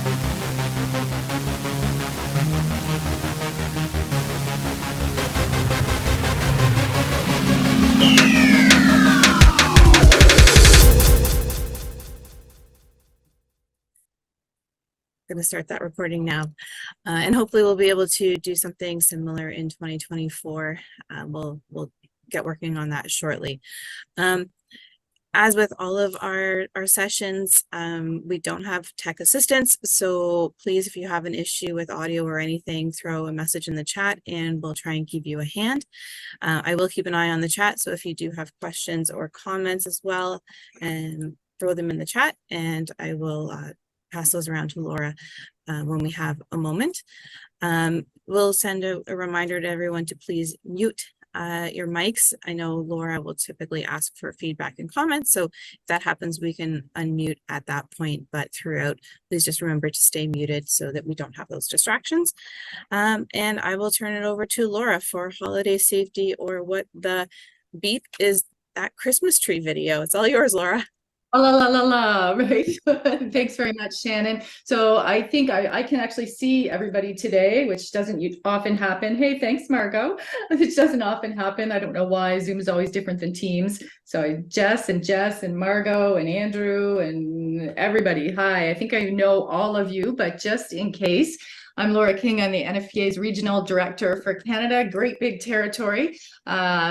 Going to start that recording now, and hopefully we'll be able to do something similar in 2024. We'll get working on that shortly. As with all of our sessions, we don't have tech assistance, so please, if you have an issue with audio or anything, throw a message in the chat and we'll try and give you a hand. I will keep an eye on the chat, so if you do have questions or comments as well, and throw them in the chat, and I will pass those around to Laura when we have a moment. We'll send a reminder to everyone to please mute your mics. I know Laura will typically ask for feedback and comments, so if that happens, we can unmute at that point, but throughout, please just remember to stay muted so that we don't have those distractions. And I will turn it over to Laura for holiday safety, or what the beep is, that Christmas tree video. It's all yours, Laura. La la la la, right? Thanks very much, Shannon. So I think I can actually see everybody today, which doesn't often happen. Hey, thanks, Margot. Which doesn't often happen. I don't know why. Zoom is always different than Teams. So Jess and Margot and Andrew and everybody. Hi, I think I know all of you, but just in case, I'm Laura King. I'm the NFPA's Regional Director for Canada, great big territory.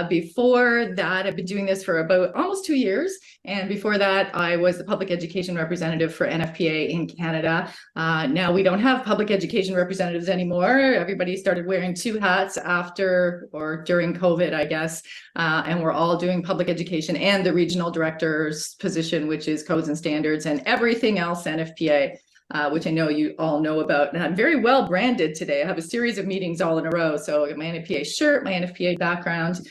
Before that, I've been doing this for about almost 2 years. And before that, I was the public education representative for NFPA in Canada. Now we don't have public education representatives anymore. Everybody started wearing 2 hats after or during COVID, I guess. And we're all doing public education and the regional director's position, which is codes and standards and everything else NFPA. Which I know you all know about, and I'm very well branded today. I have a series of meetings all in a row. So I got my NFPA shirt, my NFPA background,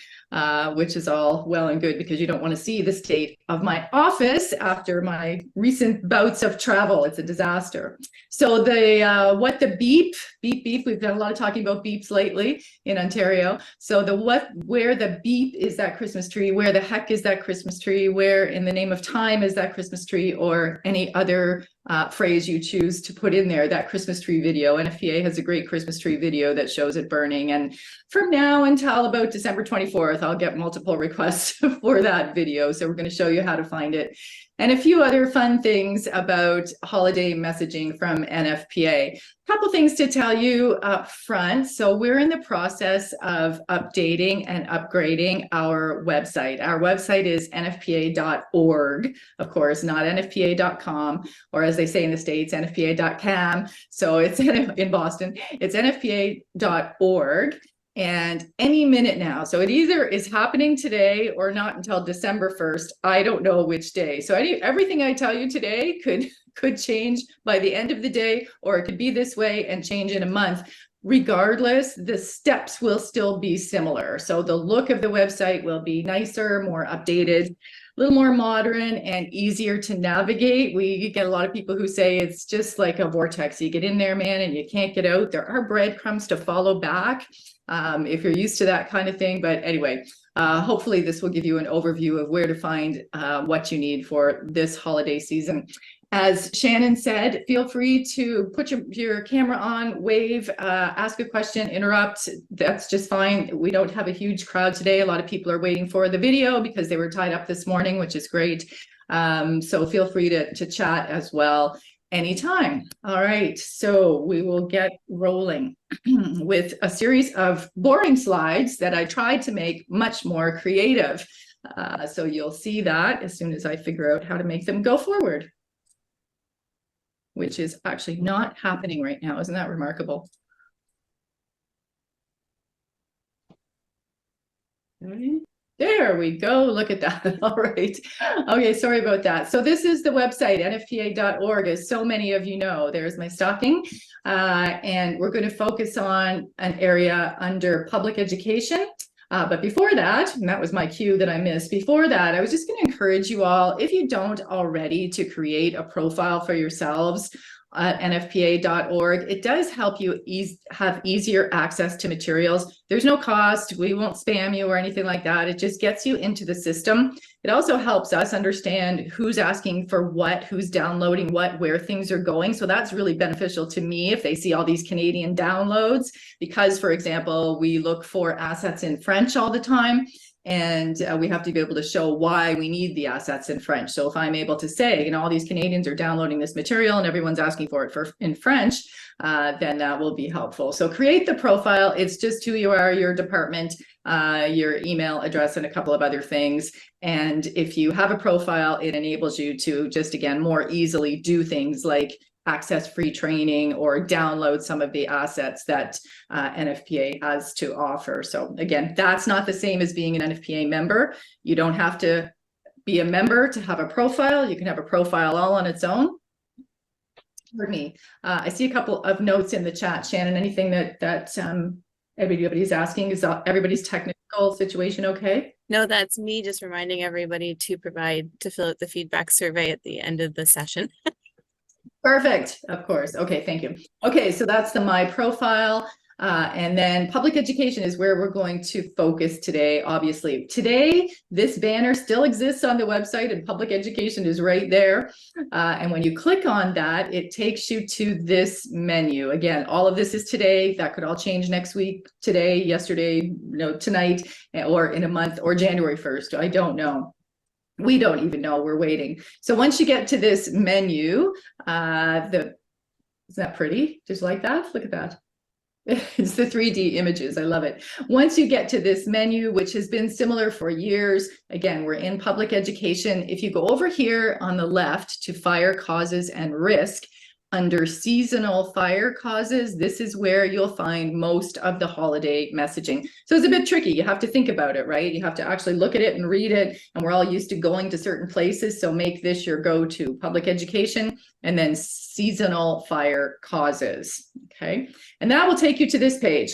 which is all well and good because you don't want to see the state of my office after my recent bouts of travel. It's a disaster. So the what the beep, we've done a lot of talking about beeps lately in Ontario. So the where the beep is that Christmas tree, where the heck is that Christmas tree, where in the name of time is that Christmas tree, or any other phrase you choose to put in there, that Christmas tree video. NFPA has a great Christmas tree video that shows it burning. And from now until about December 24th, I'll get multiple requests for that video. So we're going to show you how to find it. And a few other fun things about holiday messaging from NFPA. A couple things to tell you up front. So we're in the process of updating and upgrading our website. Our website is nfpa.org, of course, not nfpa.com, or as they say in the States, nfpa.cam. So it's in Boston, it's nfpa.org. And any minute now, so it either is happening today or not until December 1st. I don't know which day. So everything I tell you today could change by the end of the day, or it could be this way and change in a month. Regardless, the steps will still be similar. So the look of the website will be nicer, more updated, a little more modern and easier to navigate. We get a lot of people who say it's just like a vortex. You get in there, man, and you can't get out. There are breadcrumbs to follow back. If you're used to that kind of thing. But anyway, hopefully this will give you an overview of where to find what you need for this holiday season. As Shannon said, feel free to put your camera on, wave, ask a question, interrupt. That's just fine. We don't have a huge crowd today. A lot of people are waiting for the video because they were tied up this morning, which is great. So feel free to chat as well anytime. All right, so we will get rolling with a series of boring slides that I tried to make much more creative. So you'll see that as soon as I figure out how to make them go forward, which is actually not happening right now. Isn't that remarkable? There we go. Look at that. All right. Okay, sorry about that. So this is the website, nfpa.org, as so many of you know. There's my stocking. And we're going to focus on an area under public education. But before that, and that was my cue that I missed, before that, I was just going to encourage you all, if you don't already, to create a profile for yourselves at nfpa.org. It does help you have easier access to materials. There's no cost. We won't spam you or anything like that. It just gets you into the system. It also helps us understand who's asking for what, who's downloading what, where things are going. So that's really beneficial to me if they see all these Canadian downloads, because, for example, we look for assets in French all the time. And we have to be able to show why we need the assets in French. So if I'm able to say, you know, all these Canadians are downloading this material and everyone's asking for it in French, then that will be helpful. So create the profile. It's just who you are, your department, your email address, and a couple of other things. And if you have a profile, it enables you to just, again, more easily do things like access free training or download some of the assets that NFPA has to offer. So again, that's not the same as being an NFPA member. You don't have to be a member to have a profile. You can have a profile all on its own. Pardon me. I see a couple of notes in the chat. Shannon, anything that everybody's asking? Is everybody's technical situation okay? No, that's me just reminding everybody to fill out the feedback survey at the end of the session. Perfect. Of course. Okay. Thank you. Okay. So that's the My Profile. And then public education is where we're going to focus today. Obviously, today, this banner still exists on the website and public education is right there. And when you click on that, it takes you to this menu. Again, all of this is today. That could all change next week, today, yesterday, tonight, or in a month, or January 1st. I don't know. We don't even know. We're waiting. So once you get to this menu, isn't that pretty? Just like that? Look at that. It's the 3D images. I love it. Once you get to this menu, which has been similar for years, again, we're in public education. If you go over here on the left to fire causes and risk, under seasonal fire causes, this is where you'll find most of the holiday messaging. So it's a bit tricky. You have to think about it, right? You have to actually look at it and read it. And we're all used to going to certain places. So make this your go-to: public education and then seasonal fire causes. Okay. And that will take you to this page,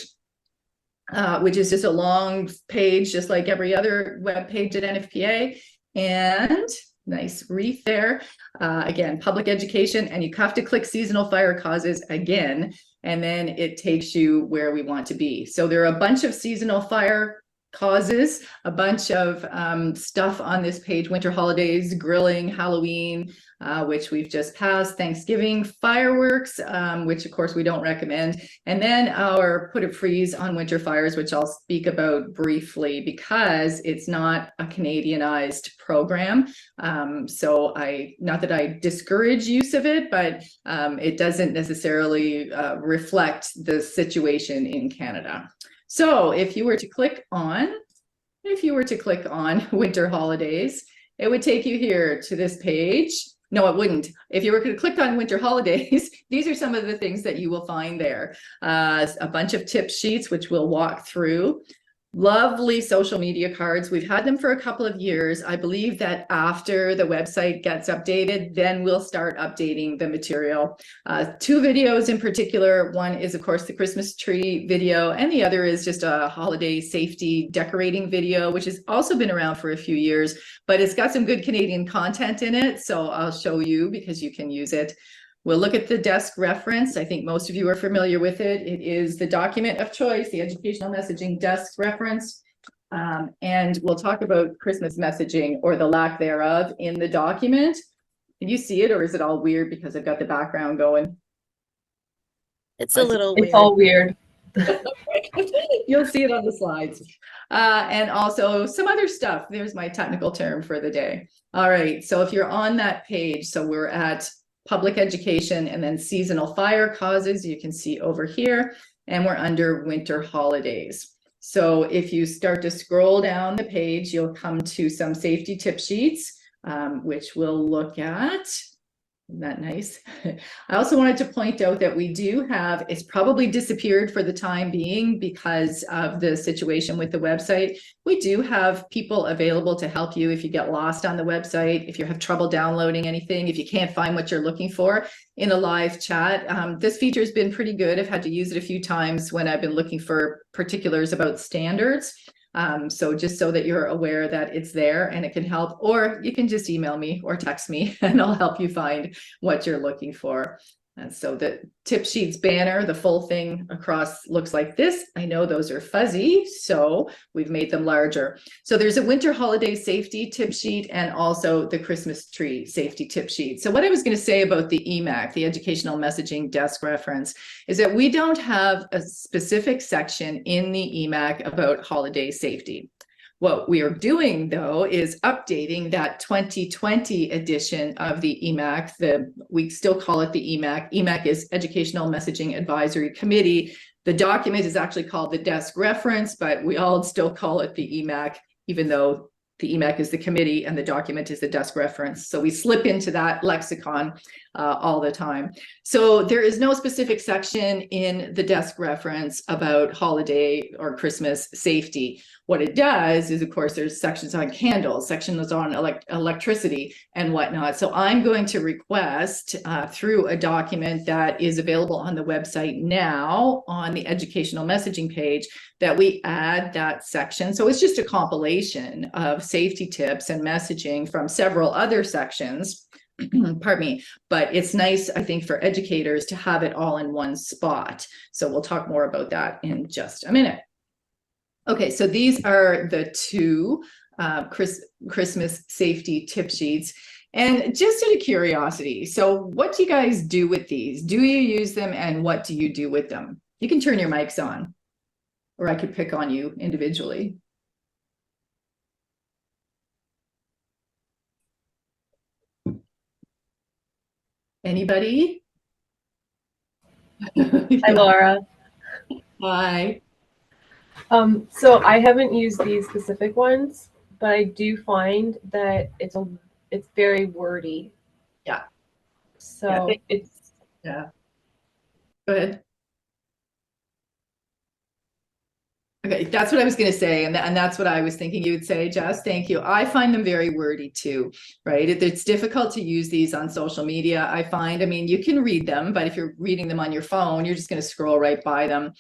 which is just a long page, just like every other web page at NFPA. And nice wreath there. Again, public education, and you have to click seasonal fire causes again, and then it takes you where we want to be. So there are a bunch of seasonal fire causes, a bunch of stuff on this page: winter holidays, grilling, Halloween, which we've just passed, Thanksgiving, fireworks, which of course we don't recommend, and then our put a freeze on winter fires, which I'll speak about briefly because it's not a Canadianized program. So not that I discourage use of it, but it doesn't necessarily reflect the situation in Canada. So if you were to click on winter holidays, it would take you here to this page. No, it wouldn't. If you were to click on winter holidays, these are some of the things that you will find there. A bunch of tip sheets, which we'll walk through. Lovely social media cards. We've had them for a couple of years. I believe that after the website gets updated, then we'll start updating the material. 2 videos in particular. One is, of course, the Christmas tree video, and the other is just a holiday safety decorating video, which has also been around for a few years, but it's got some good Canadian content in it. So I'll show you because you can use it. We'll look at the desk reference. I think most of you are familiar with it. It is the document of choice, the educational messaging desk reference. And we'll talk about Christmas messaging, or the lack thereof, in the document. Can you see it, or is it all weird because I've got the background going? It's a little weird. It's all weird. You'll see it on the slides. And also some other stuff. There's my technical term for the day. All right, so if you're on that page, so we're at public education and then seasonal fire causes, you can see over here, and we're under winter holidays. So if you start to scroll down the page, you'll come to some safety tip sheets, which we'll look at. Isn't that nice? I also wanted to point out that we do have, it's probably disappeared for the time being because of the situation with the website. We do have people available to help you if you get lost on the website, if you have trouble downloading anything, if you can't find what you're looking for, in a live chat. This feature has been pretty good. I've had to use it a few times when I've been looking for particulars about standards. So just so that you're aware that it's there and it can help, or you can just email me or text me and I'll help you find what you're looking for. And so the tip sheets banner, the full thing across looks like this. I know those are fuzzy, so we've made them larger. So there's a winter holiday safety tip sheet and also the Christmas tree safety tip sheet. So what I was going to say about the EMAC, the Educational Messaging Desk Reference, is that we don't have a specific section in the EMAC about holiday safety. What we are doing, though, is updating that 2020 edition of the EMAC. We still call it the EMAC. EMAC is Educational Messaging Advisory Committee. The document is actually called the Desk Reference, but we all still call it the EMAC, even though the EMAC is the committee and the document is the desk reference. So we slip into that lexicon all the time. So there is no specific section in the desk reference about holiday or Christmas safety. What it does is, of course, there's sections on candles, sections on electricity and whatnot. So I'm going to request through a document that is available on the website now on the educational messaging page that we add that section. So it's just a compilation of safety tips and messaging from several other sections. Pardon me, but it's nice, I think, for educators to have it all in one spot. So we'll talk more about that in just a minute. Okay, so these are the two Christmas safety tip sheets. And just out of curiosity, so what do you guys do with these? Do you use them and what do you do with them? You can turn your mics on, or I could pick on you individually. Anybody? Hi, Laura. Hi. So I haven't used these specific ones, but I do find that it's very wordy. Yeah. So it's Yeah. Go ahead. Okay, that's what I was going to say, and that's what I was thinking you would say, Jess. Thank you. I find them very wordy too, right? It's difficult to use these on social media. I find, I mean, you can read them, but if you're reading them on your phone, you're just going to scroll right by them.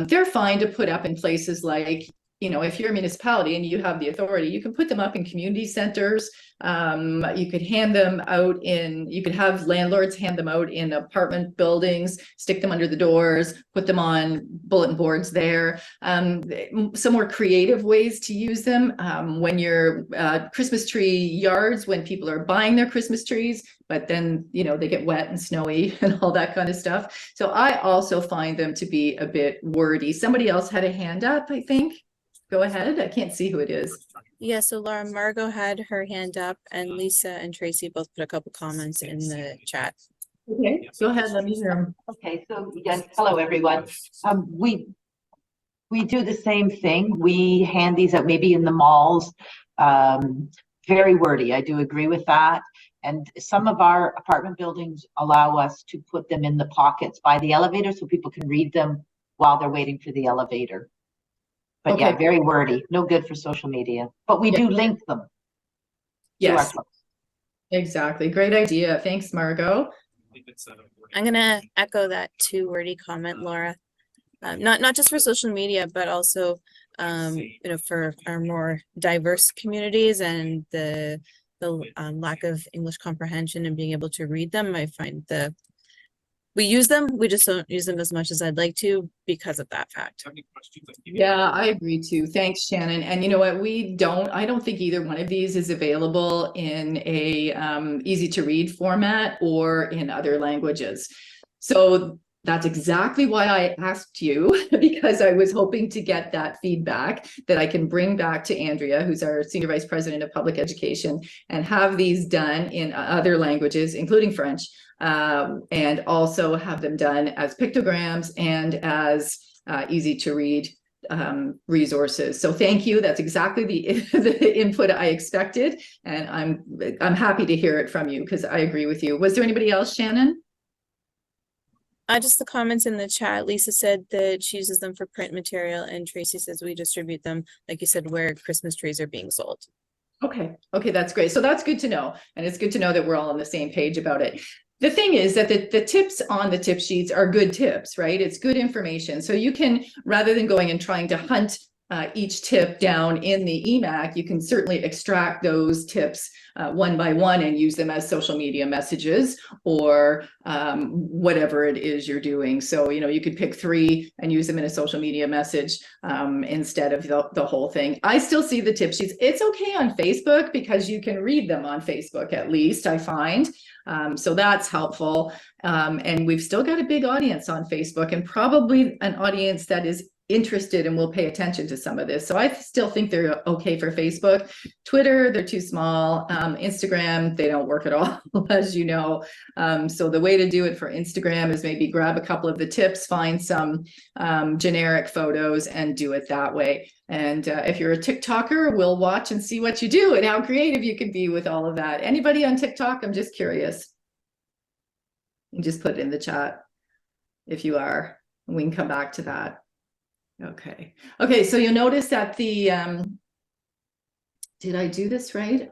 They're fine to put up in places like, you know, if you're a municipality and you have the authority, you can put them up in community centers. You could hand them out you could have landlords hand them out in apartment buildings, stick them under the doors, put them on bulletin boards there. Some more creative ways to use them when you're Christmas tree yards, when people are buying their Christmas trees, but then, you know, they get wet and snowy and all that kind of stuff. So I also find them to be a bit wordy. Somebody else had a hand up, I think. Go ahead. I can't see who it is. Yeah, so Laura, Margot had her hand up and Lisa and Tracy both put a couple comments in the chat. Okay, go ahead. Let me hear them. Okay, so yes, hello everyone. We do the same thing. We hand these out maybe in the malls. Very wordy. I do agree with that. And some of our apartment buildings allow us to put them in the pockets by the elevator so people can read them while they're waiting for the elevator. But Okay. yeah, very wordy. No good for social media. But we do link them. Yes, exactly. Great idea. Thanks, Margot. I'm gonna echo that too wordy comment, Laura. Not just for social media, but also you know, for our more diverse communities and the lack of English comprehension and being able to read them. I find we use them, we just don't use them as much as I'd like to because of that fact. Yeah, I agree too. Thanks, Shannon. And you know what? I don't think either one of these is available in a easy to read format or in other languages. So that's exactly why I asked you, because I was hoping to get that feedback that I can bring back to Andrea, who's our Senior Vice President of Public Education, and have these done in other languages, including French, and also have them done as pictograms and as easy to read resources. So thank you. That's exactly the input I expected, and I'm happy to hear it from you because I agree with you. Was there anybody else, Shannon? Just the comments in the chat. Lisa said that she uses them for print material, and Tracy says we distribute them, like you said, where Christmas trees are being sold. Okay, that's great. So that's good to know. And it's good to know that we're all on the same page about it. The thing is that the tips on the tip sheets are good tips, right? It's good information. So you can, rather than going and trying to hunt each tip down in the EMAC, you can certainly extract those tips one by one and use them as social media messages or whatever it is you're doing. So, you know, you could pick 3 and use them in a social media message instead of the whole thing. I still see the tip sheets. It's okay on Facebook because you can read them on Facebook, at least I find. So that's helpful. And we've still got a big audience on Facebook, and probably an audience that is interested and will pay attention to some of this. So I still think they're okay for Facebook. Twitter, they're too small. Instagram, they don't work at all, as you know. So the way to do it for Instagram is maybe grab a couple of the tips, find some generic photos and do it that way. And if you're a TikToker, we'll watch and see what you do and how creative you can be with all of that. Anybody on TikTok? I'm just curious. You just put it in the chat if you are. We can come back to that. Okay. Okay, so you'll notice that the, did I do this right?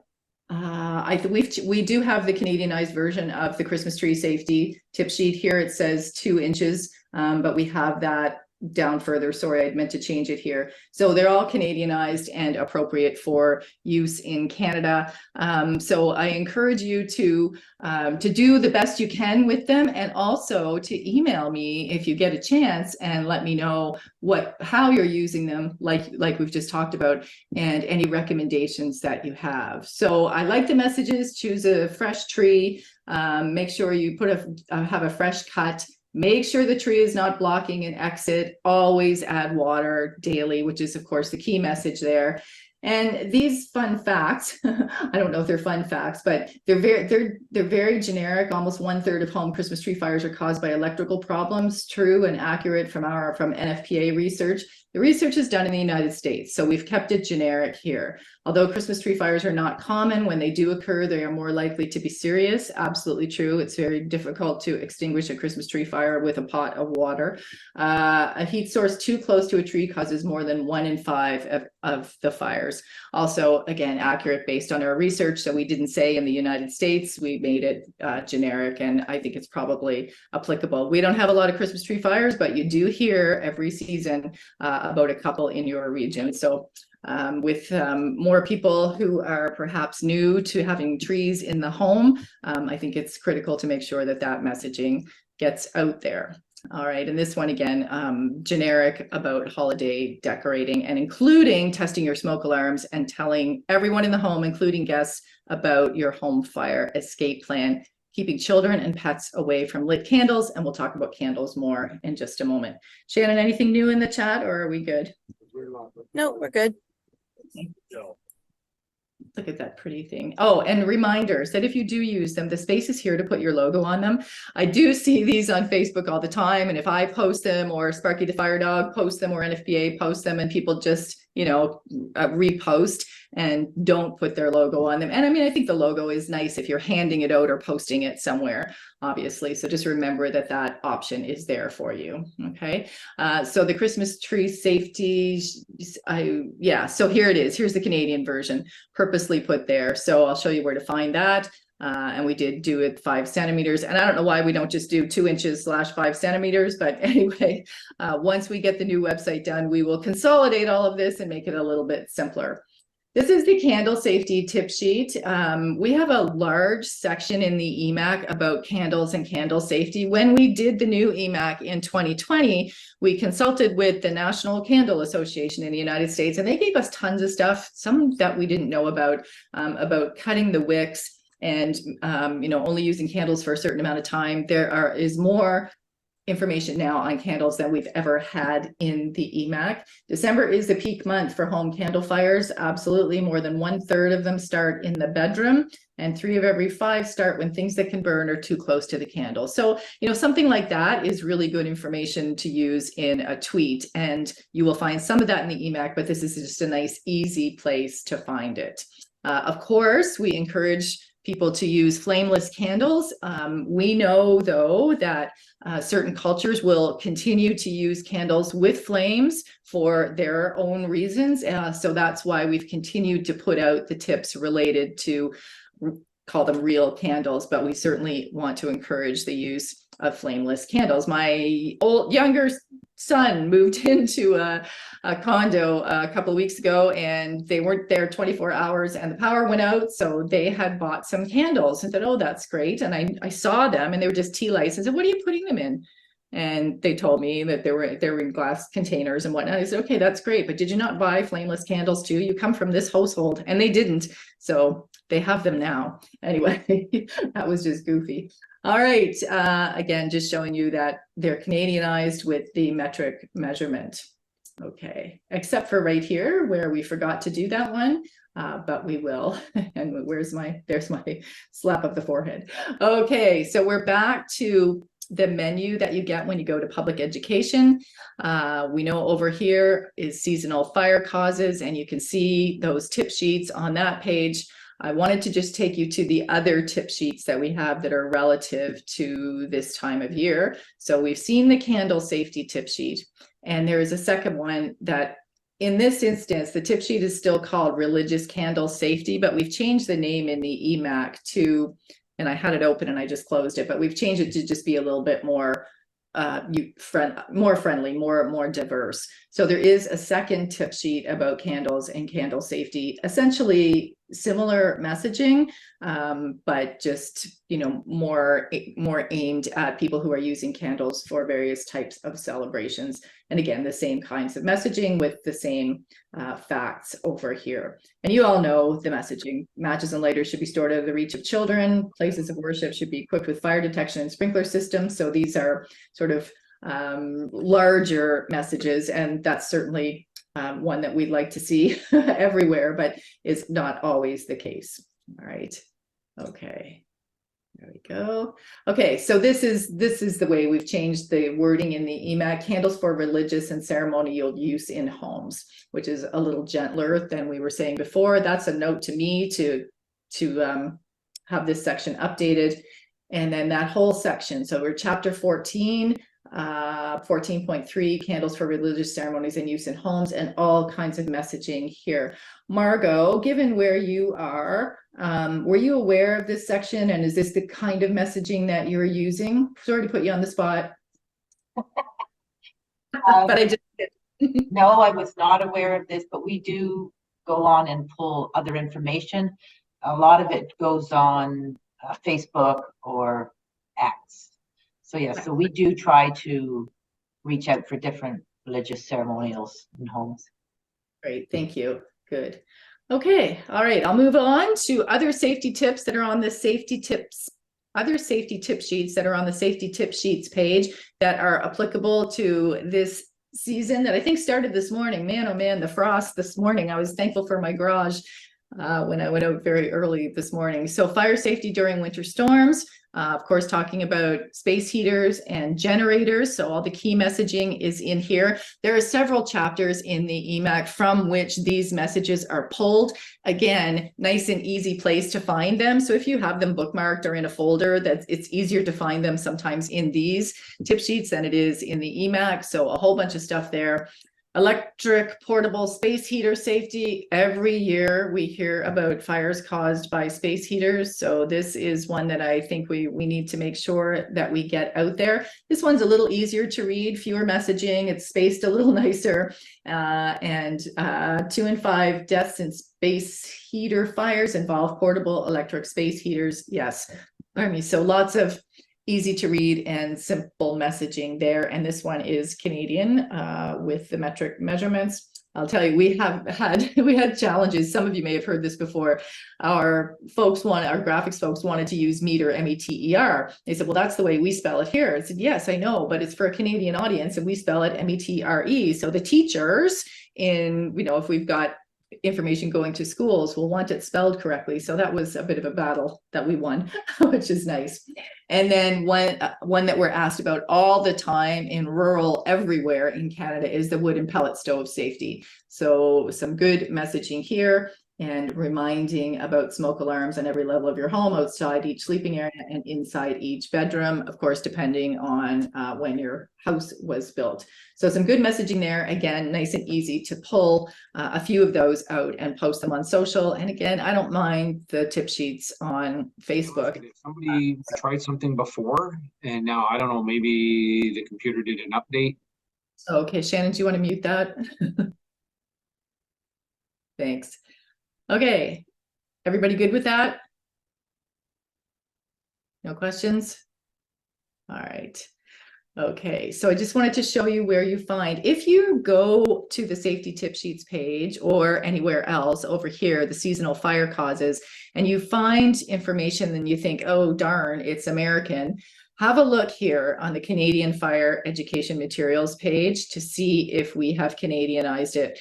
We do have the Canadianized version of the Christmas tree safety tip sheet here. It says 2 inches, but we have that down further. Sorry, I'd meant to change it here. So they're all Canadianized and appropriate for use in Canada. So I encourage you to do the best you can with them, and also to email me if you get a chance and let me know how you're using them, like we've just talked about, and any recommendations that you have. So I like the messages. Choose a fresh tree. Make sure you have a fresh cut. Make sure the tree is not blocking an exit. Always add water daily, which is of course the key message there. And these fun facts, I don't know if they're fun facts, but they're very generic. Almost 1/3 of home Christmas tree fires are caused by electrical problems. True and accurate from NFPA research. The research is done in the United States, so we've kept it generic here. Although Christmas tree fires are not common, when they do occur, they are more likely to be serious. Absolutely true. It's very difficult to extinguish a Christmas tree fire with a pot of water. A heat source too close to a tree causes more than 1 in 5 of the fires. Also, again, accurate based on our research. So we didn't say in the United States, we made it generic, and I think it's probably applicable. We don't have a lot of Christmas tree fires, but you do hear every season about a couple in your region. So with more people who are perhaps new to having trees in the home, I think it's critical to make sure that that messaging gets out there. All right, and this one again, generic about holiday decorating and including testing your smoke alarms and telling everyone in the home, including guests, about your home fire escape plan, keeping children and pets away from lit candles. And we'll talk about candles more in just a moment. Shannon, anything new in the chat, or are we good? No, we're good. Look at that pretty thing. Oh, and reminders that if you do use them, the space is here to put your logo on them. I do see these on Facebook all the time. And if I post them, or Sparky the Fire Dog post them, or NFPA post them, and people just, you know, repost and don't put their logo on them. And I mean, I think the logo is nice if you're handing it out or posting it somewhere, obviously. So just remember that that option is there for you. Okay. So the Christmas tree safety, so here it is. Here's the Canadian version, purposely put there. So I'll show you where to find that. And we did do it 5 centimeters. And I don't know why we don't just do 2 inches / 5 centimeters. But anyway, once we get the new website done, we will consolidate all of this and make it a little bit simpler. This is the candle safety tip sheet. We have a large section in the EMAC about candles and candle safety. When we did the new EMAC in 2020, we consulted with the National Candle Association in the United States, and they gave us tons of stuff, some that we didn't know about cutting the wicks and only using candles for a certain amount of time. There is more information now on candles than we've ever had in the EMAC. December is the peak month for home candle fires. Absolutely, more than 1/3 of them start in the bedroom, and 3 of every 5 start when things that can burn are too close to the candle. So, something like that is really good information to use in a tweet, and you will find some of that in the EMAC, but this is just a nice, easy place to find it. Of course, we encourage people to use flameless candles. We know, though, that certain cultures will continue to use candles with flames for their own reasons. So that's why we've continued to put out the tips related to, call them real candles, but we certainly want to encourage the use of flameless candles. My younger son moved into a condo a couple of weeks ago, and they weren't there 24 hours and the power went out. So they had bought some candles and said, oh, that's great. And I saw them and they were just tea lights. I said, what are you putting them in? And they told me that they were in glass containers and whatnot. I said, okay, that's great. But did you not buy flameless candles too? You come from this household. And they didn't. So they have them now. Anyway, that was just goofy. All right. Again, just showing you that they're Canadianized with the metric measurement. Okay, except for right here where we forgot to do that one, but we will. And there's my slap of the forehead. Okay, so we're back to the menu that you get when you go to public education. We know over here is seasonal fire causes, and you can see those tip sheets on that page. I wanted to just take you to the other tip sheets that we have that are relative to this time of year. So we've seen the candle safety tip sheet, and there is a second one that in this instance, the tip sheet is still called religious candle safety, but we've changed the name in the EMAC to, and I had it open and I just closed it, but we've changed it to just be a little bit more more friendly, more diverse. So there is a second tip sheet about candles and candle safety, essentially similar messaging, but just, you know, more aimed at people who are using candles for various types of celebrations. And again, the same kinds of messaging with the same facts over here. And you all know the messaging. Matches and lighters should be stored out of the reach of children. Places of worship should be equipped with fire detection and sprinkler systems. So these are sort of larger messages, and that's certainly one that we'd like to see everywhere, but is not always the case. All right. Okay. There we go. Okay, so this is the way we've changed the wording in the EMAC: candles for religious and ceremonial use in homes, which is a little gentler than we were saying before. That's a note to me to have this section updated. And then that whole section. So we're chapter 14. 14.3, candles for religious ceremonies and use in homes, and all kinds of messaging here. Margot, given where you are, were you aware of this section, and is this the kind of messaging that you're using? Sorry to put you on the spot. But I just did. No, I was not aware of this, but we do go on and pull other information. A lot of it goes on Facebook or X. So yes, so we do try to reach out for different religious ceremonials in homes. Great, thank you. Good. Okay, all right, I'll move on to other safety tips that are on the safety tips, other safety tip sheets that are on the safety tip sheets page that are applicable to this season that I think started this morning. Man, oh man, the frost this morning. I was thankful for my garage when I went out very early this morning. So fire safety during winter storms. Of course, talking about space heaters and generators. So all the key messaging is in here. There are several chapters in the EMAC from which these messages are pulled. Again, nice and easy place to find them. So if you have them bookmarked or in a folder, it's easier to find them sometimes in these tip sheets than it is in the EMAC. So a whole bunch of stuff there. Electric portable space heater safety. Every year we hear about fires caused by space heaters. So this is one that I think we need to make sure that we get out there. This one's a little easier to read, fewer messaging. It's spaced a little nicer. And 2 in 5 deaths in space heater fires involve portable electric space heaters. Yes. I mean, so lots of easy to read and simple messaging there. And this one is Canadian with the metric measurements. I'll tell you, we had challenges. Some of you may have heard this before. Our graphics folks wanted to use meter, M-E-T-E-R. They said, well, that's the way we spell it here. I said, yes, I know, but it's for a Canadian audience and we spell it M-E-T-R-E. So the teachers if we've got information going to schools will want it spelled correctly. So that was a bit of a battle that we won, which is nice. And then one that we're asked about all the time in rural everywhere in Canada is the wood and pellet stove safety. So some good messaging here and reminding about smoke alarms on every level of your home, outside each sleeping area and inside each bedroom, of course, depending on when your house was built. So some good messaging there. Again, nice and easy to pull a few of those out and post them on social. And again, I don't mind the tip sheets on Facebook. If somebody tried something before and now, I don't know, maybe the computer did an update Okay, Shannon, do you want to mute that? Thanks. Okay, everybody good with that? No questions? All right. Okay, so I just wanted to show you where you find, if you go to the safety tip sheets page or anywhere else over here, the seasonal fire causes, and you find information and you think, oh darn, it's American, have a look here on the Canadian Fire Education Materials page to see if we have Canadianized it.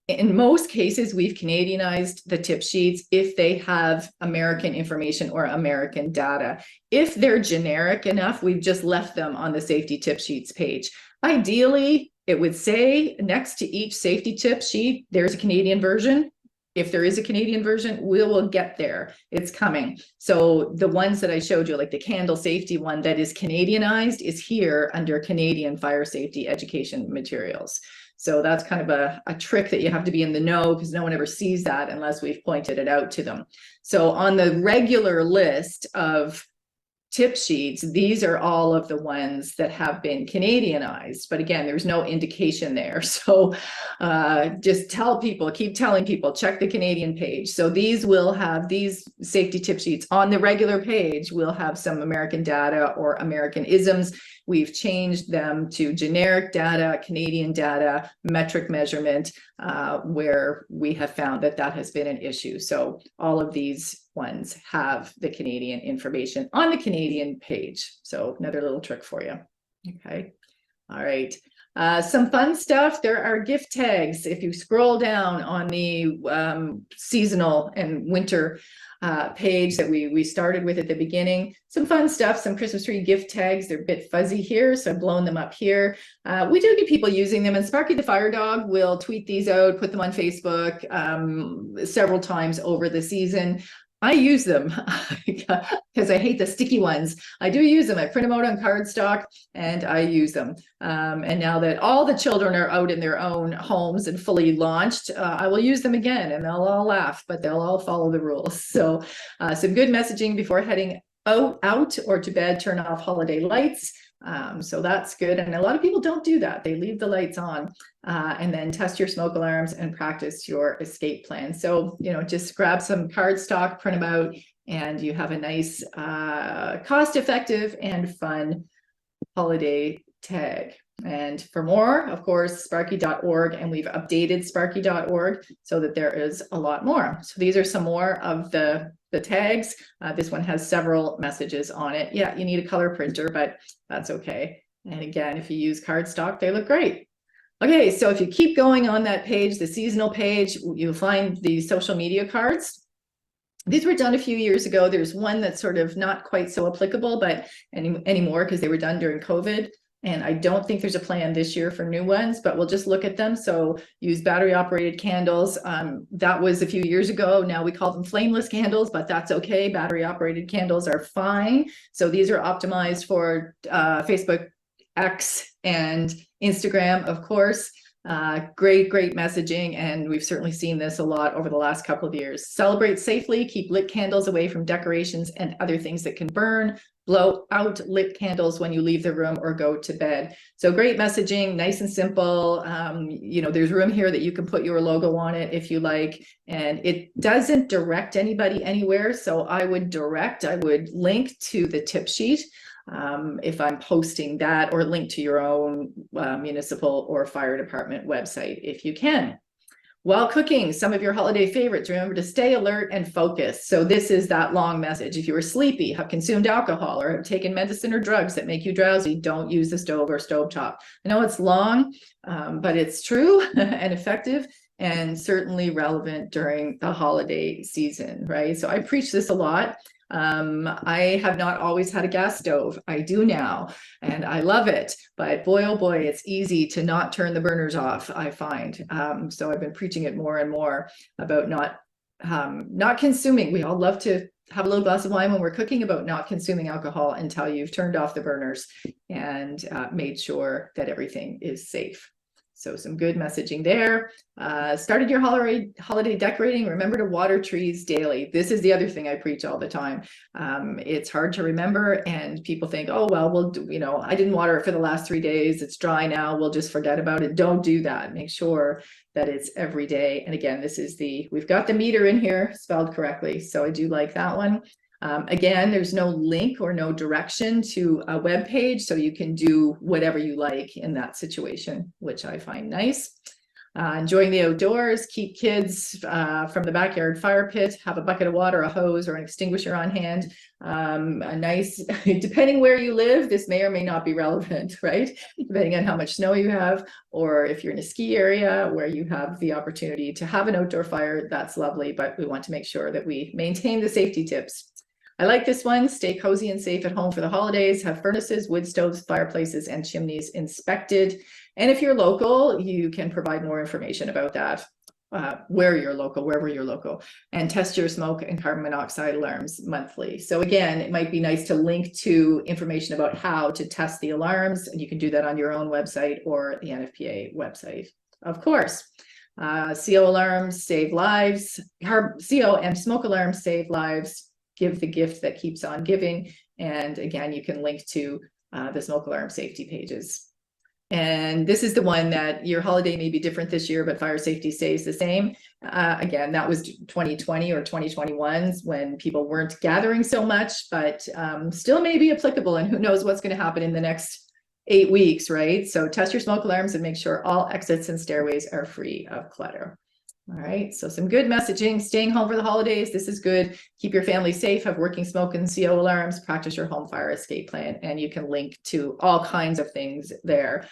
In most cases, we've Canadianized the tip sheets if they have American information or American data. If they're generic enough, we've just left them on the safety tip sheets page. Ideally, it would say next to each safety tip sheet, there's a Canadian version. If there is a Canadian version, we will get there. It's coming. So the ones that I showed you, like the candle safety one that is Canadianized, is here under Canadian Fire Safety Education Materials. So that's kind of a trick that you have to be in the know, because no one ever sees that unless we've pointed it out to them. So on the regular list of tip sheets, these are all of the ones that have been Canadianized, but again, there's no indication there. So just tell people, keep telling people, check the Canadian page. So these will have, these safety tip sheets on the regular page will have some American data or American isms. We've changed them to generic data, Canadian data, metric measurement, where we have found that that has been an issue. So all of these ones have the Canadian information on the Canadian page. So another little trick for you. Okay. All right. Some fun stuff. There are gift tags. If you scroll down on the seasonal and winter page that we started with at the beginning, some fun stuff, some Christmas tree gift tags. They're a bit fuzzy here, so I've blown them up here. We do get people using them, and Sparky the Fire Dog will tweet these out, put them on Facebook several times over the season. I use them because I hate the sticky ones. I do use them. I print them out on cardstock and I use them. And now that all the children are out in their own homes and fully launched, I will use them again, and they'll all laugh, but they'll all follow the rules. So some good messaging before heading out or to bed. Turn off holiday lights. So that's good. And a lot of people don't do that. They leave the lights on and then test your smoke alarms and practice your escape plan. So, you know, just grab some cardstock, print them out, and you have a nice, cost-effective and fun holiday tag. And for more, of course, sparky.org, and we've updated sparky.org so that there is a lot more. So these are some more of the tags. This one has several messages on it. Yeah, you need a color printer, but that's okay. And again, if you use cardstock, they look great. Okay, so if you keep going on that page, the seasonal page, you'll find the social media cards. These were done a few years ago. There's one that's sort of not quite so applicable, but anymore, because they were done during COVID. And I don't think there's a plan this year for new ones, but we'll just look at them. So use battery operated candles. That was a few years ago. Now we call them flameless candles, but that's okay. Battery operated candles are fine. So these are optimized for Facebook, X, and Instagram, of course. Great messaging, and we've certainly seen this a lot over the last couple of years. Celebrate safely, keep lit candles away from decorations and other things that can burn. Blow out lit candles when you leave the room or go to bed. So great messaging, nice and simple. You know, there's room here that you can put your logo on it if you like, and it doesn't direct anybody anywhere. So I would link to the tip sheet if I'm posting that, or link to your own municipal or fire department website if you can. While cooking, some of your holiday favorites, remember to stay alert and focused. So this is that long message. If you are sleepy, have consumed alcohol, or have taken medicine or drugs that make you drowsy, don't use the stove or stovetop. I know it's long, but it's true and effective, and certainly relevant during the holiday season, right? So I preach this a lot. I have not always had a gas stove. I do now, and I love it, but boy, oh boy, it's easy to not turn the burners off, I find. So I've been preaching it more and more about not consuming. We all love to have a little glass of wine when we're cooking, about not consuming alcohol until you've turned off the burners and made sure that everything is safe. So some good messaging there. Started your holiday decorating. Remember to water trees daily. This is the other thing I preach all the time. It's hard to remember, and people think, oh, well, we'll do, you know, I didn't water it for the last 3 days. It's dry now. We'll just forget about it. Don't do that. Make sure that it's every day. And again, this is we've got the meter in here spelled correctly. So I do like that one. Again, there's no link or no direction to a web page, so you can do whatever you like in that situation, which I find nice. Enjoying the outdoors, keep kids from the backyard fire pit, have a bucket of water, a hose, or an extinguisher on hand. A nice, depending where you live, this may or may not be relevant, right? Depending on how much snow you have, or if you're in a ski area where you have the opportunity to have an outdoor fire, that's lovely, but we want to make sure that we maintain the safety tips. I like this one. Stay cozy and safe at home for the holidays. Have furnaces, wood stoves, fireplaces, and chimneys inspected. And if you're local, you can provide more information about that, wherever you're local, and test your smoke and carbon monoxide alarms monthly. So again, it might be nice to link to information about how to test the alarms, and you can do that on your own website or the NFPA website, of course. CO alarms save lives. CO and smoke alarms save lives. Give the gift that keeps on giving. And again, you can link to the smoke alarm safety pages. And this is the one that your holiday may be different this year, but fire safety stays the same. Again, that was 2020 or 2021 when people weren't gathering so much, but still may be applicable, and who knows what's going to happen in the next 8 weeks, right? So test your smoke alarms and make sure all exits and stairways are free of clutter. All right, so some good messaging. Staying home for the holidays, this is good. Keep your family safe, have working smoke and CO alarms, practice your home fire escape plan, and you can link to all kinds of things there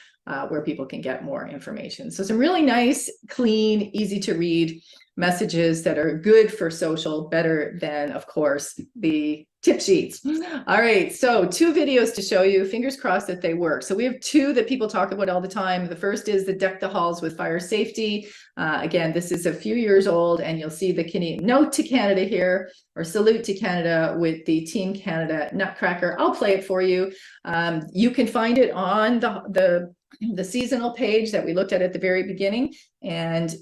where people can get more information. So some really nice, clean, easy to read messages that are good for social, better than, of course, the tip sheets. All right, so 2 videos to show you. Fingers crossed that they work. So we have 2 that people talk about all the time. The first is the Deck the Halls with Fire Safety. Again, this is a few years old, and you'll see the Canadian note to Canada here, or salute to Canada with the Team Canada Nutcracker. I'll play it for you. You can find it on the seasonal page that we looked at the very beginning. And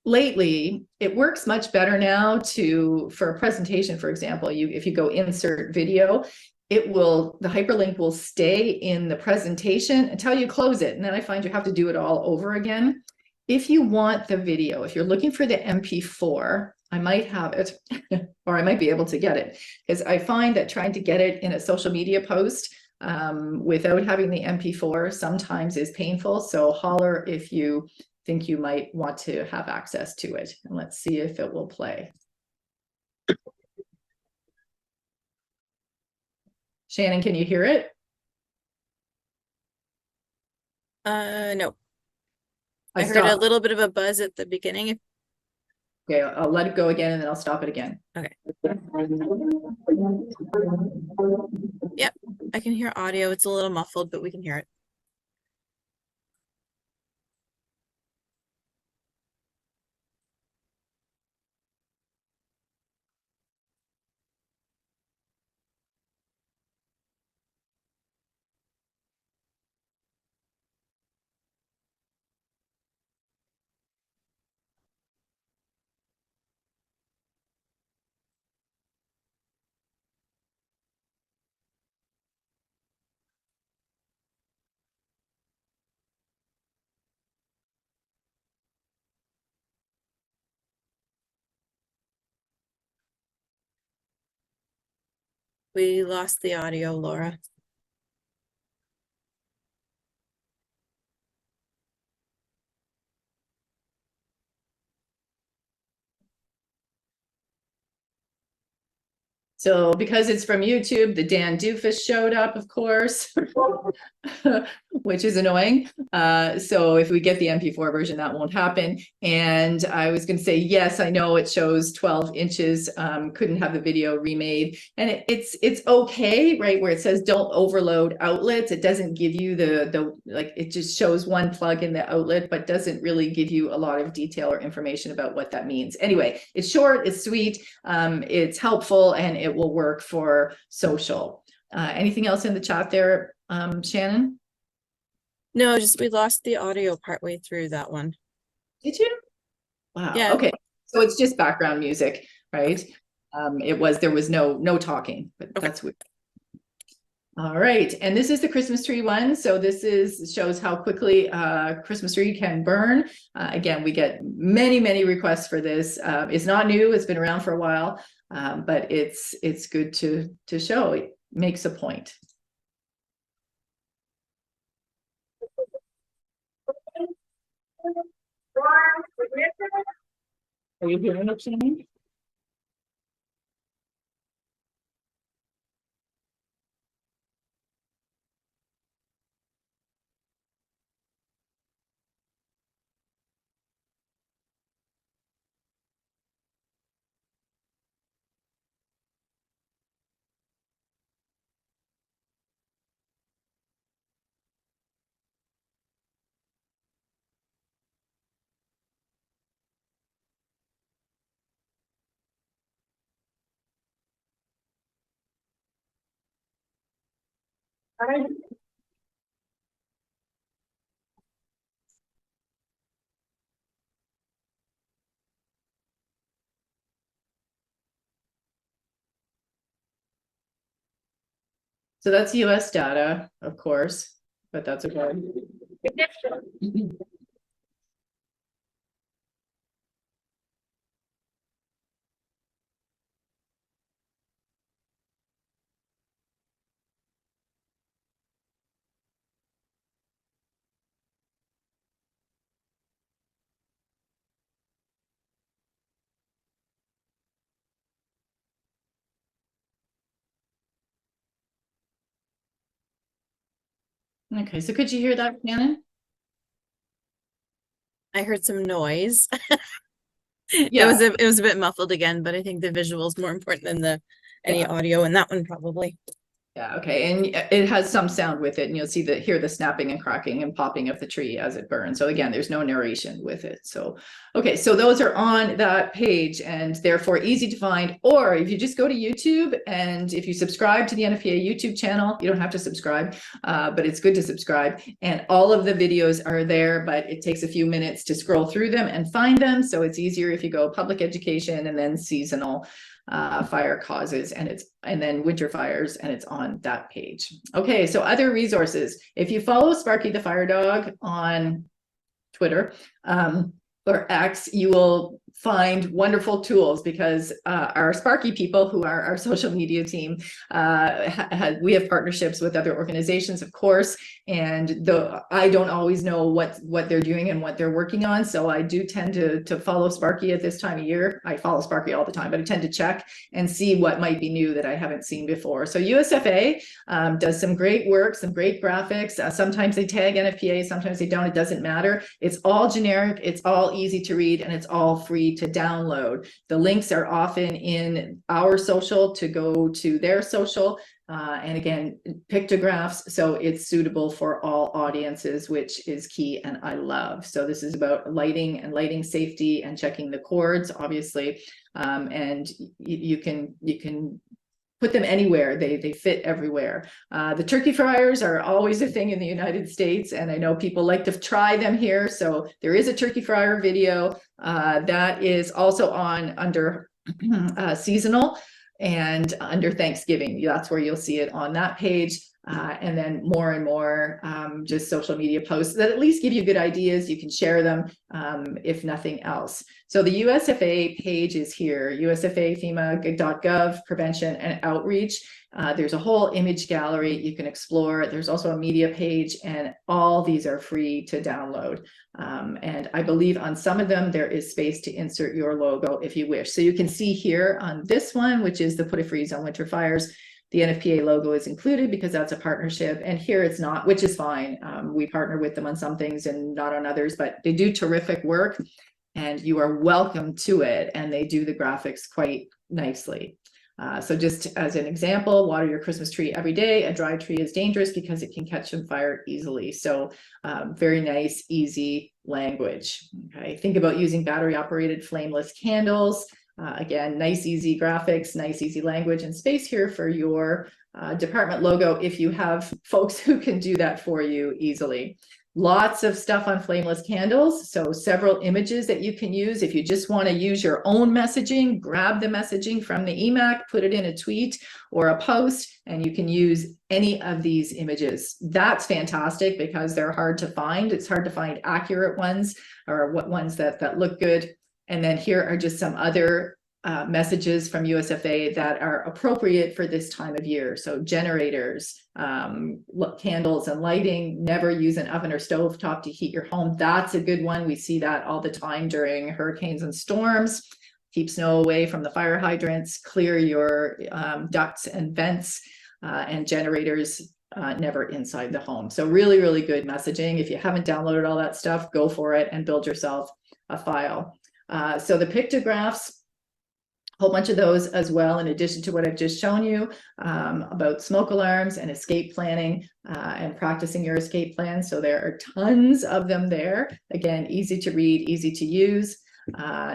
lately, it works much better now for a presentation, for example, if you go insert video, the hyperlink will stay in the presentation until you close it. And then I find you have to do it all over again. If you want the video, if you're looking for the MP4, I might have it, or I might be able to get it, because I find that trying to get it in a social media post without having the MP4 sometimes is painful. So holler if you think you might want to have access to it. And let's see if it will play. Shannon, can you hear it? No. I heard stopped. a little bit of a buzz at the beginning. Okay, I'll let it go again and then I'll stop it again. Okay. Yep, I can hear audio. It's a little muffled, but we can hear it. We lost the audio, Laura. So because it's from YouTube, the Dan Doofus showed up, of course, which is annoying. So if we get the MP4 version, that won't happen. And I was going to say, yes, I know it shows 12 inches, couldn't have the video remade. And it's okay, right? Where it says don't overload outlets. It doesn't give you it just shows one plug in the outlet, but doesn't really give you a lot of detail or information about what that means. Anyway, it's short, it's sweet, it's helpful, and it will work for social. Anything else in the chat there, Shannon? No, just we lost the audio partway through that one. Did you? Wow. Yeah. Okay. So it's just background music, right? There was no talking, but Okay. that's weird. All right, and this is the Christmas tree one. So this shows how quickly Christmas tree can burn. Again, we get many requests for this. It's not new; it's been around for a while, but it's good to show. It makes a point. Are you hearing it, Shannon? So that's US data, of course, but that's okay. Okay, so could you hear that, Shannon? I heard some noise. Yeah. It was a bit muffled again, but I think the visual is more important than the any audio in that one probably. Yeah, okay, and it has some sound with it, and you'll hear the snapping and cracking and popping of the tree as it burns. So again, there's no narration with it. So, okay, so those are on that page and therefore easy to find. Or if you just go to YouTube and if you subscribe to the NFPA YouTube channel, you don't have to subscribe, but it's good to subscribe. And all of the videos are there, but it takes a few minutes to scroll through them and find them. So it's easier if you go public education and then seasonal fire causes and then winter fires, and it's on that page. Okay, so other resources. If you follow Sparky the Fire Dog on Twitter or X, you will find wonderful tools because our Sparky people, who are our social media team, we have partnerships with other organizations, of course, and I don't always know what they're doing and what they're working on, so I do tend to follow Sparky at this time of year. I follow Sparky all the time, but I tend to check and see what might be new that I haven't seen before. So USFA does some great work, some great graphics. Sometimes they tag NFPA, sometimes they don't. It doesn't matter. It's all generic, it's all easy to read, and it's all free to download. The links are often in our social to go to their social. And again, pictographs, so it's suitable for all audiences, which is key and I love. So this is about lighting and lighting safety and checking the cords, obviously. And you can put them anywhere. They fit everywhere. The turkey fryers are always a thing in the United States, and I know people like to try them here. So there is a turkey fryer video that is also on under seasonal and under Thanksgiving. That's where you'll see it on that page. And then more and more just social media posts that at least give you good ideas. You can share them if nothing else. So the USFA page is here, USFA-FEMA.gov, prevention and outreach. There's a whole image gallery you can explore. There's also a media page, and all these are free to download. And I believe on some of them, there is space to insert your logo if you wish. So you can see here on this one, which is the Put a Freeze on Winter Fires, the NFPA logo is included because that's a partnership, and here it's not, which is fine. We partner with them on some things and not on others, but they do terrific work and you are welcome to it. And they do the graphics quite nicely. So just as an example, water your Christmas tree every day. A dry tree is dangerous because it can catch on fire easily. So very nice, easy language. Okay, think about using battery operated flameless candles. Again, nice, easy graphics, nice, easy language, and space here for your department logo if you have folks who can do that for you easily. Lots of stuff on flameless candles. So several images that you can use. If you just want to use your own messaging, grab the messaging from the EMAC, put it in a tweet or a post, and you can use any of these images. That's fantastic because they're hard to find. It's hard to find accurate ones or what ones that look good. And then here are just some other messages from USFA that are appropriate for this time of year. So generators, candles and lighting, never use an oven or stove top to heat your home. That's a good one. We see that all the time during hurricanes and storms. Keep snow away from the fire hydrants, clear your ducts and vents, and generators never inside the home. So really, really good messaging. If you haven't downloaded all that stuff, go for it and build yourself a file. So the pictographs, whole bunch of those as well, in addition to what I've just shown you about smoke alarms and escape planning and practicing your escape plan. So there are tons of them there. Again, easy to read, easy to use.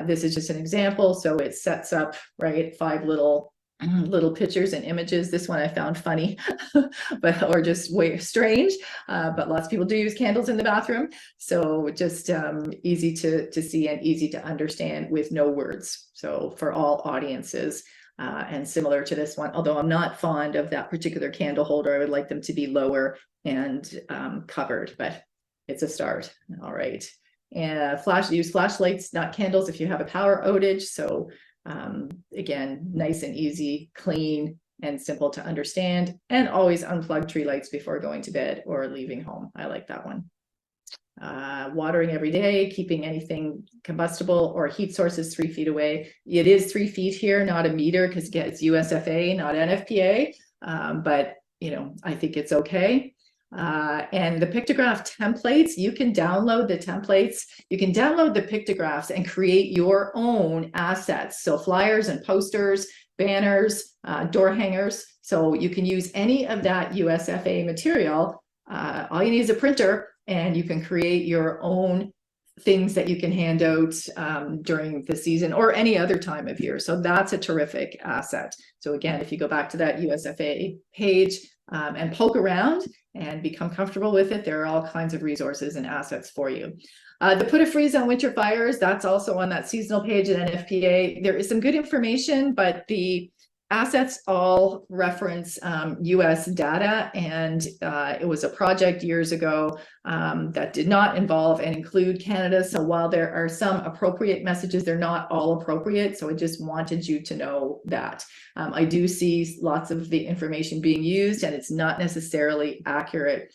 This is just an example. So it sets up, right, 5 little pictures and images. This one I found funny, but or just way strange. But lots of people do use candles in the bathroom. So just easy to see and easy to understand with no words. So for all audiences, and similar to this one, although I'm not fond of that particular candle holder, I would like them to be lower and covered, but it's a start. All right. And use flashlights, not candles, if you have a power outage. So again, nice and easy, clean and simple to understand, and always unplug tree lights before going to bed or leaving home. I like that one. Watering every day, keeping anything combustible or heat sources 3 feet away. It is 3 feet here, not a meter, because it's USFA, not NFPA, but you know, I think it's okay. And the pictograph templates, you can download the templates, you can download the pictographs and create your own assets. So flyers and posters, banners, door hangers. So you can use any of that USFA material. All you need is a printer and you can create your own things that you can hand out during the season or any other time of year. So that's a terrific asset. So again, if you go back to that USFA page and poke around and become comfortable with it, there are all kinds of resources and assets for you. The put a freeze on winter fires, that's also on that seasonal page at NFPA. There is some good information, but the assets all reference US data, and it was a project years ago that did not involve and include Canada. So while there are some appropriate messages, they're not all appropriate. So I just wanted you to know that. I do see lots of the information being used, and it's not necessarily accurate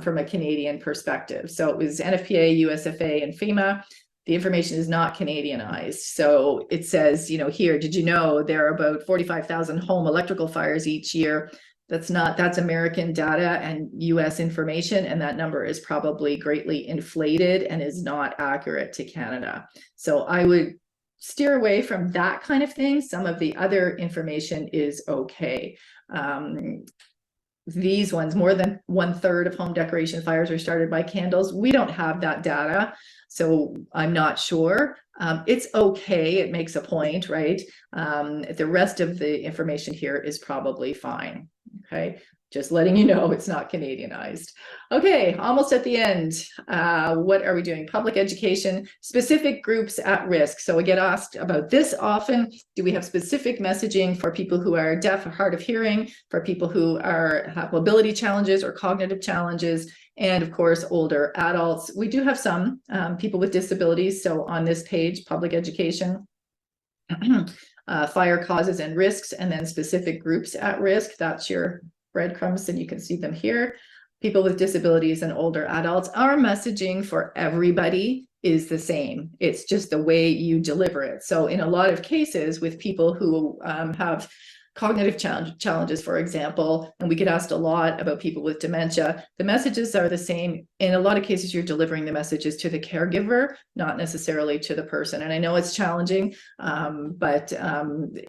from a Canadian perspective. So it was NFPA, USFA, and FEMA. The information is not Canadianized. So it says, you know, here, did you know there are about 45,000 home electrical fires each year? That's American data and US information, and that number is probably greatly inflated and is not accurate to Canada. So I would steer away from that kind of thing. Some of the other information is okay. These ones, more than 1/3 of home decoration fires are started by candles. We don't have that data, so I'm not sure. It's okay, it makes a point, right? The rest of the information here is probably fine, okay? Just letting you know it's not Canadianized. Okay, almost at the end. What are we doing? Public education, specific groups at risk. So I get asked about this often. Do we have specific messaging for people who are deaf or hard of hearing, for people who have mobility challenges or cognitive challenges, and of course, older adults? We do have some people with disabilities. So on this page, public education, fire causes and risks, and then specific groups at risk. That's your breadcrumbs, and you can see them here. People with disabilities and older adults. Our messaging for everybody is the same. It's just the way you deliver it. So in a lot of cases with people who have cognitive challenges, for example, and we get asked a lot about people with dementia, the messages are the same. In a lot of cases, you're delivering the messages to the caregiver, not necessarily to the person. And I know it's challenging, but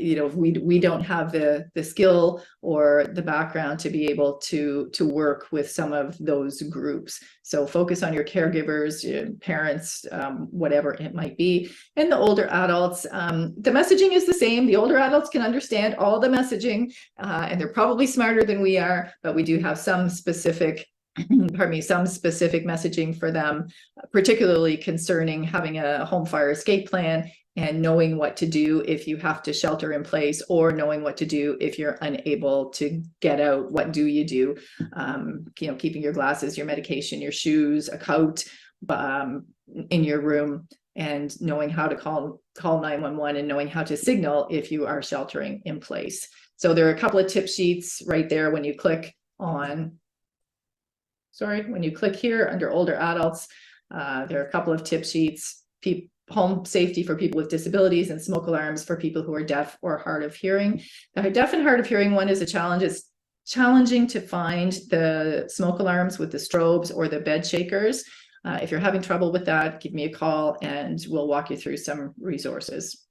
you know, we don't have the skill or the background to be able to work with some of those groups. So focus on your caregivers, your parents, whatever it might be. And the older adults, the messaging is the same. The older adults can understand all the messaging, and they're probably smarter than we are, but we do have some specific pardon me, some specific messaging for them, particularly concerning having a home fire escape plan and knowing what to do if you have to shelter in place, or knowing what to do if you're unable to get out. What do you do? You know, keeping your glasses, your medication, your shoes, a coat in your room, and knowing how to call 911 and knowing how to signal if you are sheltering in place. So there are a couple of tip sheets right there when you click on, when you click here under older adults, there are a couple of tip sheets, home safety for people with disabilities, and smoke alarms for people who are deaf or hard of hearing. The deaf and hard of hearing one is a challenge. It's challenging to find the smoke alarms with the strobes or the bed shakers. If you're having trouble with that, give me a call and we'll walk you through some resources.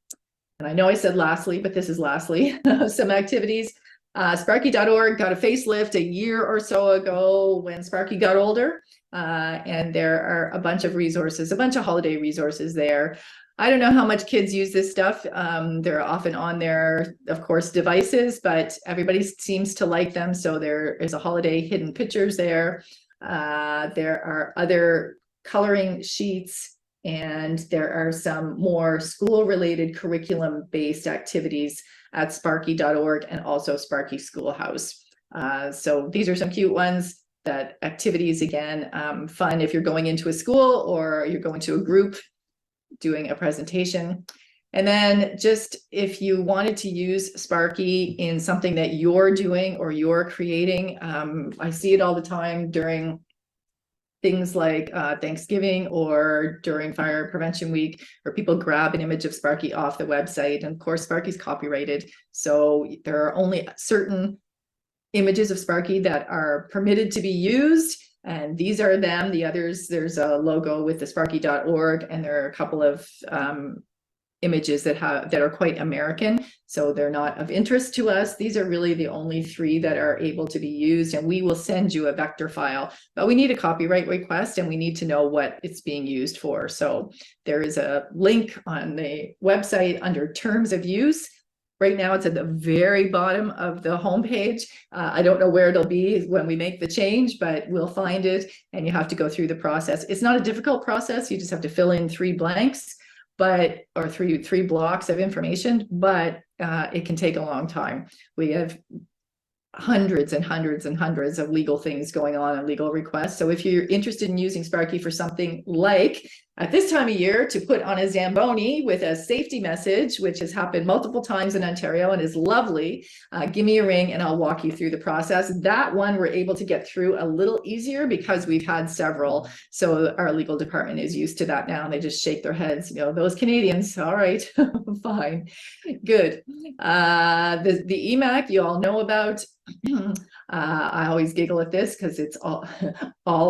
And I know I said lastly, but this is lastly, some activities. Sparky.org got a facelift a year or so ago when Sparky got older, and there are a bunch of resources, a bunch of holiday resources there. I don't know how much kids use this stuff. They're often on their, of course, devices, but everybody seems to like them. So there is a holiday hidden pictures there. There are other coloring sheets, and there are some more school-related curriculum-based activities at sparky.org and also Sparky Schoolhouse. So these are some cute ones. That activities, again, fun if you're going into a school or you're going to a group doing a presentation. And then just if you wanted to use Sparky in something that you're doing or you're creating, I see it all the time during things like Thanksgiving or during Fire Prevention Week, where people grab an image of Sparky off the website. And of course, Sparky's copyrighted. So there are only certain images of Sparky that are permitted to be used. And these are them. The others, there's a logo with the sparky.org, and there are a couple of images that are quite American, so they're not of interest to us. These are really the only 3 that are able to be used, and we will send you a vector file, but we need a copyright request and we need to know what it's being used for. So there is a link on the website under terms of use. Right now it's at the very bottom of the homepage. I don't know where it'll be when we make the change, but we'll find it, and you have to go through the process. It's not a difficult process. You just have to fill in 3 blanks, or three blocks of information, but it can take a long time. We have hundreds and hundreds and hundreds of legal things going on and legal requests. So if you're interested in using Sparky for something like at this time of year to put on a Zamboni with a safety message, which has happened multiple times in Ontario and is lovely, give me a ring and I'll walk you through the process. That one we're able to get through a little easier because we've had several. So our legal department is used to that now, and they just shake their heads, you know, those Canadians, all right, fine, good. The EMAC you all know about. I always giggle at this because it's all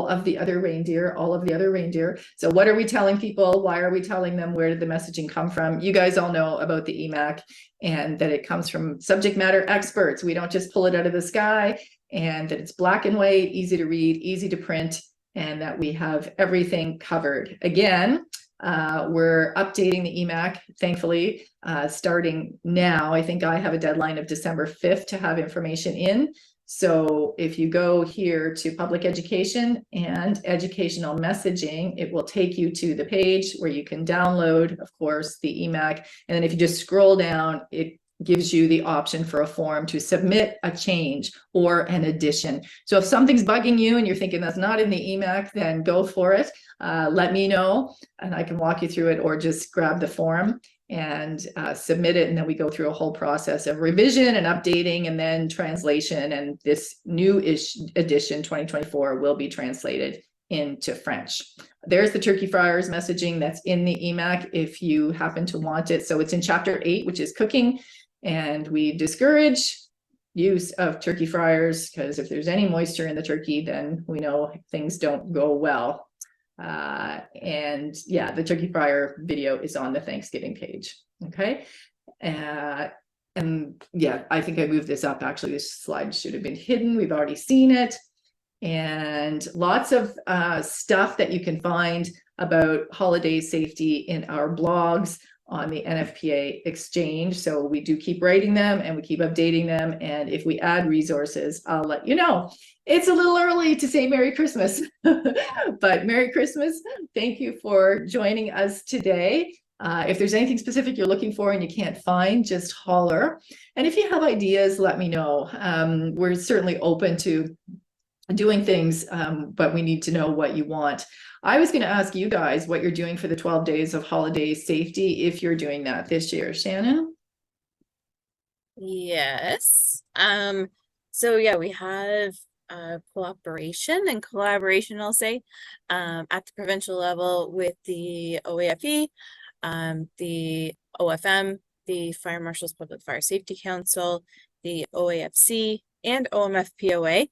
of the other reindeer. So what are we telling people? Why are we telling them? Where did the messaging come from? You guys all know about the EMAC and that it comes from subject matter experts. We don't just pull it out of the sky, and that it's black and white, easy to read, easy to print, and that we have everything covered. Again, we're updating the EMAC, thankfully, starting now. I think I have a deadline of December 5th to have information in. So if you go here to public education and educational messaging, it will take you to the page where you can download, of course, the EMAC. And then if you just scroll down, it gives you the option for a form to submit a change or an addition. So if something's bugging you and you're thinking that's not in the EMAC, then go for it. Let me know and I can walk you through it, or just grab the form and submit it. And then we go through a whole process of revision and updating and then translation. And this new-ish edition 2024 will be translated into French. There's the turkey fryers messaging that's in the EMAC if you happen to want it. So it's in chapter 8, which is cooking. And we discourage use of turkey fryers because if there's any moisture in the turkey, then we know things don't go well. And yeah, the turkey fryer video is on the Thanksgiving page. Okay. And yeah, I think I moved this up. Actually, this slide should have been hidden. We've already seen it. And lots of stuff that you can find about holiday safety in our blogs on the NFPA exchange. So we do keep writing them and we keep updating them. And if we add resources, I'll let you know. It's a little early to say Merry Christmas, but Merry Christmas. Thank you for joining us today. If there's anything specific you're looking for and you can't find, just holler. And if you have ideas, let me know. We're certainly open to doing things, but we need to know what you want. I was going to ask you guys what you're doing for the 12 days of holiday safety, if you're doing that this year. Shannon? Yes. So yeah, we have cooperation and collaboration, I'll say, at the provincial level with the OAFE, the OFM, the Fire Marshal's Public Fire Safety Council, the OAFC, and OMFPOA.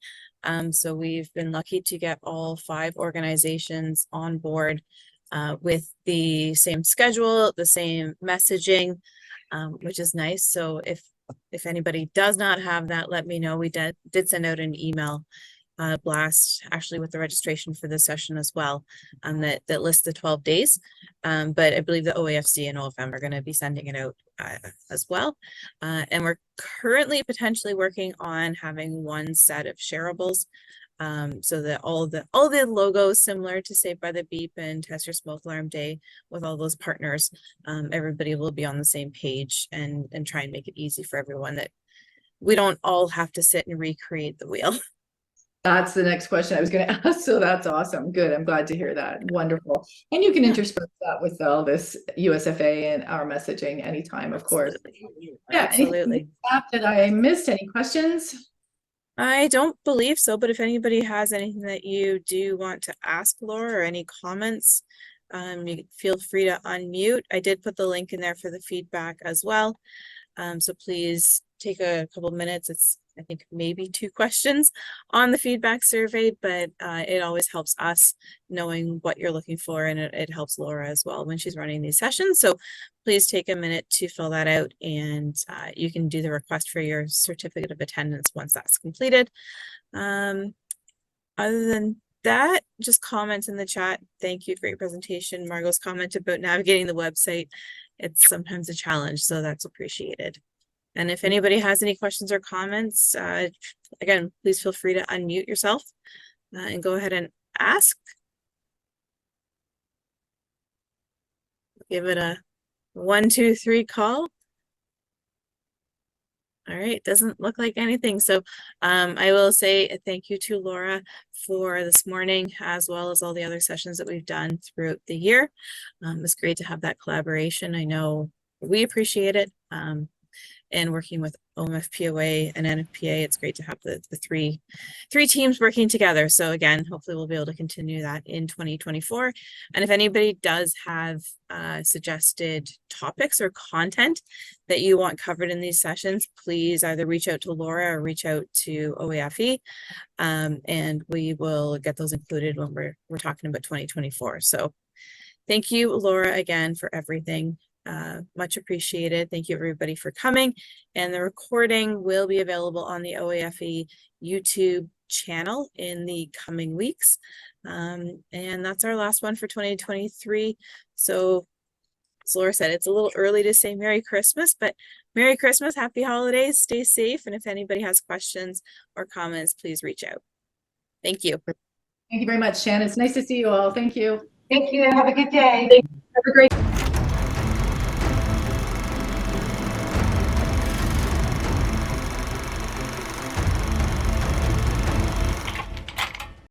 So we've been lucky to get all 5 organizations on board with the same schedule, the same messaging, which is nice. So if anybody does not have that, let me know. We did send out an email blast actually with the registration for this session as well, that lists the 12 days. But I believe the OAFC and OFM are going to be sending it out as well. And we're currently potentially working on having one set of shareables, so that all the logos similar to Saved by the Beep and Test Your Smoke Alarm Day with all those partners, everybody will be on the same page and try and make it easy for everyone, that we don't all have to sit and recreate the wheel. That's the next question I was going to ask. So that's awesome. Good. I'm glad to hear that. Wonderful. And you can intersperse that with all this USFA and our messaging anytime, of course. Yeah, absolutely. That I missed? Any questions? I don't believe so, but if anybody has anything that you do want to ask Laura or any comments, you feel free to unmute. I did put the link in there for the feedback as well. So please take a couple minutes. It's, I think, maybe 2 questions on the feedback survey, but it always helps us knowing what you're looking for, and it helps Laura as well when she's running these sessions. So please take a minute to fill that out, and you can do the request for your certificate of attendance once that's completed. Other than that, just comments in the chat. Thank you for your presentation. Margot's comment about navigating the website. It's sometimes a challenge, so that's appreciated. And if anybody has any questions or comments, again, please feel free to unmute yourself and go ahead and ask. Give it a 1, 2, 3 call. All right, doesn't look like anything. So I will say thank you to Laura for this morning, as well as all the other sessions that we've done throughout the year. It's great to have that collaboration. I know we appreciate it. And working with OMFPOA and NFPA, it's great to have the three teams working together. So again, hopefully we'll be able to continue that in 2024. And if anybody does have suggested topics or content that you want covered in these sessions, please either reach out to Laura or reach out to OAFE, and we will get those included when we're talking about 2024. So thank you, Laura, again, for everything. Much appreciated. Thank you everybody for coming, and the recording will be available on the OAFE YouTube channel in the coming weeks, and that's our last one for 2023. So as Laura said, it's a little early to say Merry Christmas, but Merry Christmas, Happy Holidays, stay safe, and if anybody has questions or comments, please reach out. Thank you. Thank you very much, Shannon. It's nice to see you all. Thank you. Thank you. Have a good day. Have a great